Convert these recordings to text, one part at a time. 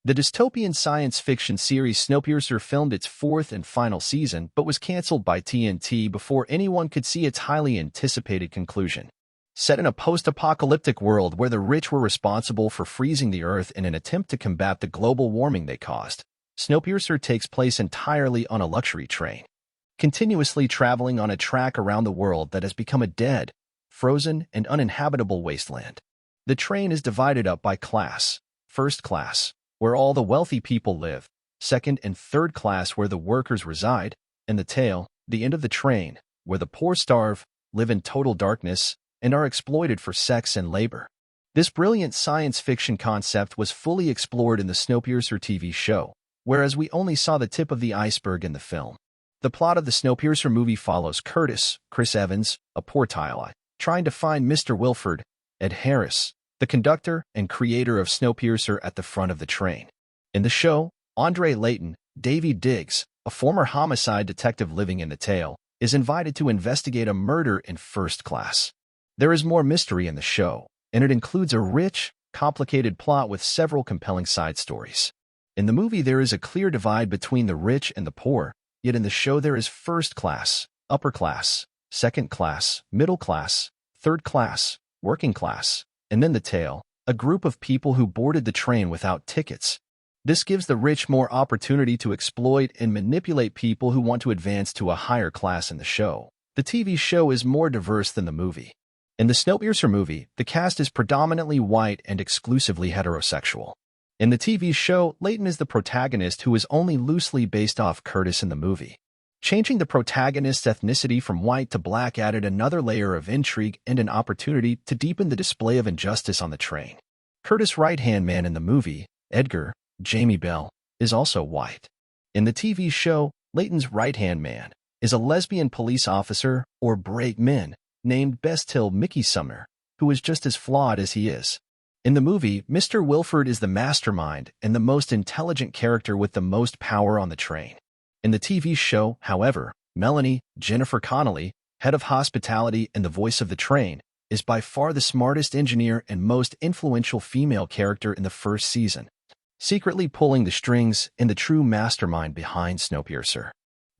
The dystopian science fiction series Snowpiercer filmed its fourth and final season but was cancelled by TNT before anyone could see its highly anticipated conclusion. Set in a post-apocalyptic world where the rich were responsible for freezing the Earth in an attempt to combat the global warming they caused, Snowpiercer takes place entirely on a luxury train, continuously traveling on a track around the world that has become a dead, frozen, and uninhabitable wasteland. The train is divided up by class: first class, where all the wealthy people live; second and third class, where the workers reside; and the tail, the end of the train, where the poor starve, live in total darkness, and are exploited for sex and labor. This brilliant science fiction concept was fully explored in the Snowpiercer TV show, whereas we only saw the tip of the iceberg in the film. The plot of the Snowpiercer movie follows Curtis, Chris Evans, a poor tile, trying to find Mr. Wilford, Ed Harris, the conductor and creator of Snowpiercer, at the front of the train. In the show, Andre Layton, Davy Diggs, a former homicide detective living in the tail, is invited to investigate a murder in first class. There is more mystery in the show, and it includes a rich, complicated plot with several compelling side stories. In the movie, there is a clear divide between the rich and the poor, yet in the show there is first class, upper class, second class, middle class, third class, working class, and then the tail, a group of people who boarded the train without tickets. This gives the rich more opportunity to exploit and manipulate people who want to advance to a higher class in the show. The TV show is more diverse than the movie. In the Snowpiercer movie, the cast is predominantly white and exclusively heterosexual. In the TV show, Layton is the protagonist, who is only loosely based off Curtis in the movie. Changing the protagonist's ethnicity from white to black added another layer of intrigue and an opportunity to deepen the display of injustice on the train. Curtis' right-hand man in the movie, Edgar, Jamie Bell, is also white. In the TV show, Layton's right-hand man is a lesbian police officer, or brakeman, named Bestill Mickey Sumner, who is just as flawed as he is. In the movie, Mr. Wilford is the mastermind and the most intelligent character with the most power on the train. In the TV show, however, Melanie, Jennifer Connelly, head of hospitality and the voice of the train, is by far the smartest engineer and most influential female character in the first season, secretly pulling the strings and the true mastermind behind Snowpiercer.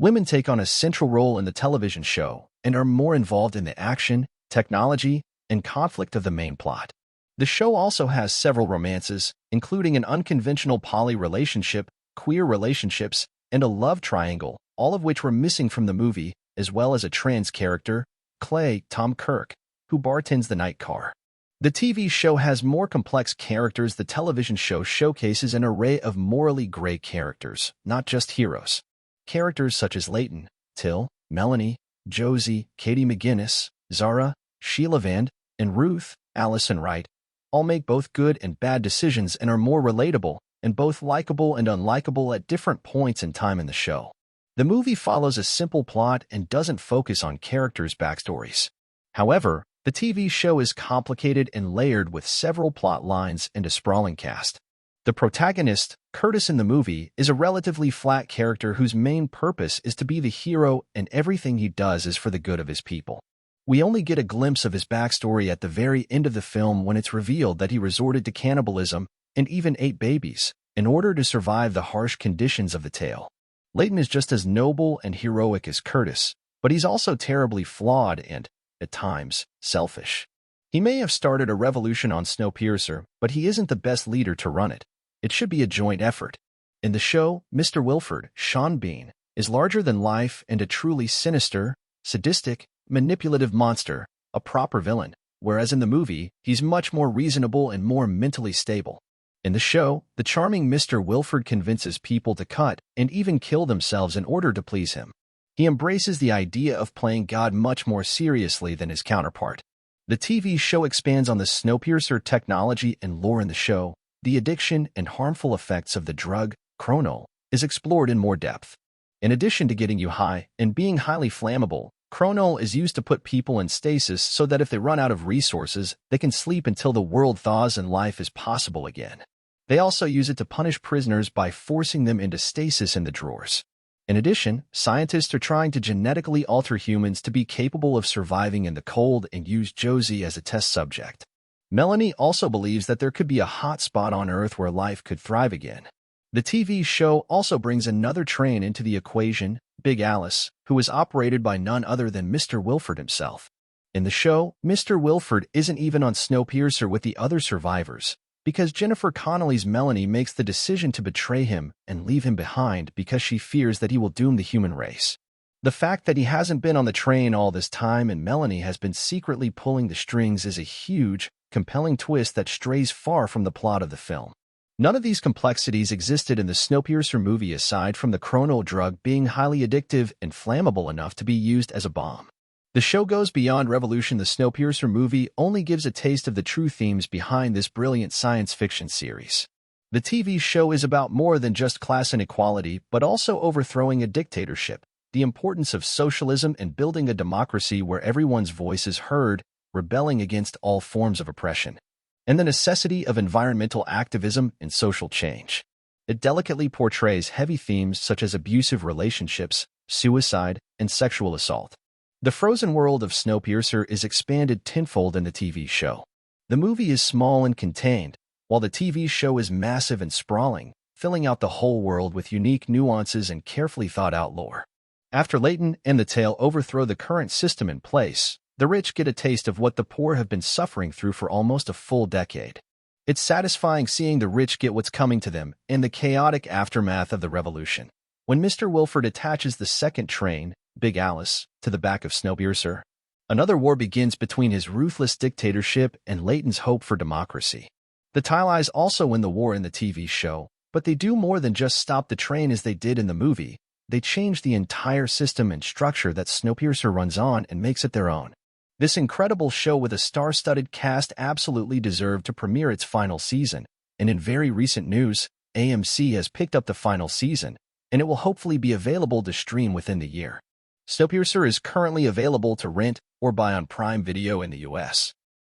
Women take on a central role in the television show and are more involved in the action, technology, and conflict of the main plot. The show also has several romances, including an unconventional poly relationship, queer relationships, and a love triangle, all of which were missing from the movie, as well as a trans character, Clay Tom Kirk, who bartends the night car. The TV show has more complex characters. The television show showcases an array of morally gray characters, not just heroes. Characters such as Layton, Till, Melanie, Josie, Katie McGinnis, Zara, Sheila Vand, and Ruth, Allison Wright, all make both good and bad decisions and are more relatable, and both likable and unlikable at different points in time in the show. The movie follows a simple plot and doesn't focus on characters' backstories. However, the TV show is complicated and layered with several plot lines and a sprawling cast. The protagonist, Curtis in the movie, is a relatively flat character whose main purpose is to be the hero, and everything he does is for the good of his people. We only get a glimpse of his backstory at the very end of the film, when it's revealed that he resorted to cannibalism and even ate babies in order to survive the harsh conditions of the tail. Layton is just as noble and heroic as Curtis, but he's also terribly flawed and, at times, selfish. He may have started a revolution on Snowpiercer, but he isn't the best leader to run it. It should be a joint effort. In the show, Mr. Wilford, Sean Bean, is larger than life and a truly sinister, sadistic, manipulative monster, a proper villain, whereas in the movie, he's much more reasonable and more mentally stable. In the show, the charming Mr. Wilford convinces people to cut and even kill themselves in order to please him. He embraces the idea of playing God much more seriously than his counterpart. The TV show expands on the Snowpiercer technology and lore in the show. The addiction and harmful effects of the drug, Chronol, is explored in more depth. In addition to getting you high and being highly flammable, Chronol is used to put people in stasis so that if they run out of resources, they can sleep until the world thaws and life is possible again. They also use it to punish prisoners by forcing them into stasis in the drawers. In addition, scientists are trying to genetically alter humans to be capable of surviving in the cold and use Josie as a test subject. Melanie also believes that there could be a hot spot on Earth where life could thrive again. The TV show also brings another train into the equation, Big Alice, who is operated by none other than Mr. Wilford himself. In the show, Mr. Wilford isn't even on Snowpiercer with the other survivors, because Jennifer Connelly's Melanie makes the decision to betray him and leave him behind because she fears that he will doom the human race. The fact that he hasn't been on the train all this time and Melanie has been secretly pulling the strings is a huge, compelling twist that strays far from the plot of the film. None of these complexities existed in the Snowpiercer movie aside from the chrono drug being highly addictive and flammable enough to be used as a bomb. The show goes beyond Revolution. The Snowpiercer movie only gives a taste of the true themes behind this brilliant science fiction series. The TV show is about more than just class inequality, but also overthrowing a dictatorship, the importance of socialism and building a democracy where everyone's voice is heard, rebelling against all forms of oppression, and the necessity of environmental activism and social change. It delicately portrays heavy themes such as abusive relationships, suicide, and sexual assault. The frozen world of Snowpiercer is expanded tenfold in the TV show. The movie is small and contained, while the TV show is massive and sprawling, filling out the whole world with unique nuances and carefully thought-out lore. After Leighton and the Tale overthrow the current system in place, the rich get a taste of what the poor have been suffering through for almost a full decade. It's satisfying seeing the rich get what's coming to them in the chaotic aftermath of the revolution. When Mr. Wilford attaches the second train, Big Alice, to the back of Snowpiercer, another war begins between his ruthless dictatorship and Leighton's hope for democracy. The Tyley's also win the war in the TV show, but they do more than just stop the train as they did in the movie. They change the entire system and structure that Snowpiercer runs on and makes it their own. This incredible show with a star-studded cast absolutely deserved to premiere its final season, and in very recent news, AMC has picked up the final season, and it will hopefully be available to stream within the year. Snowpiercer is currently available to rent or buy on Prime Video in the US.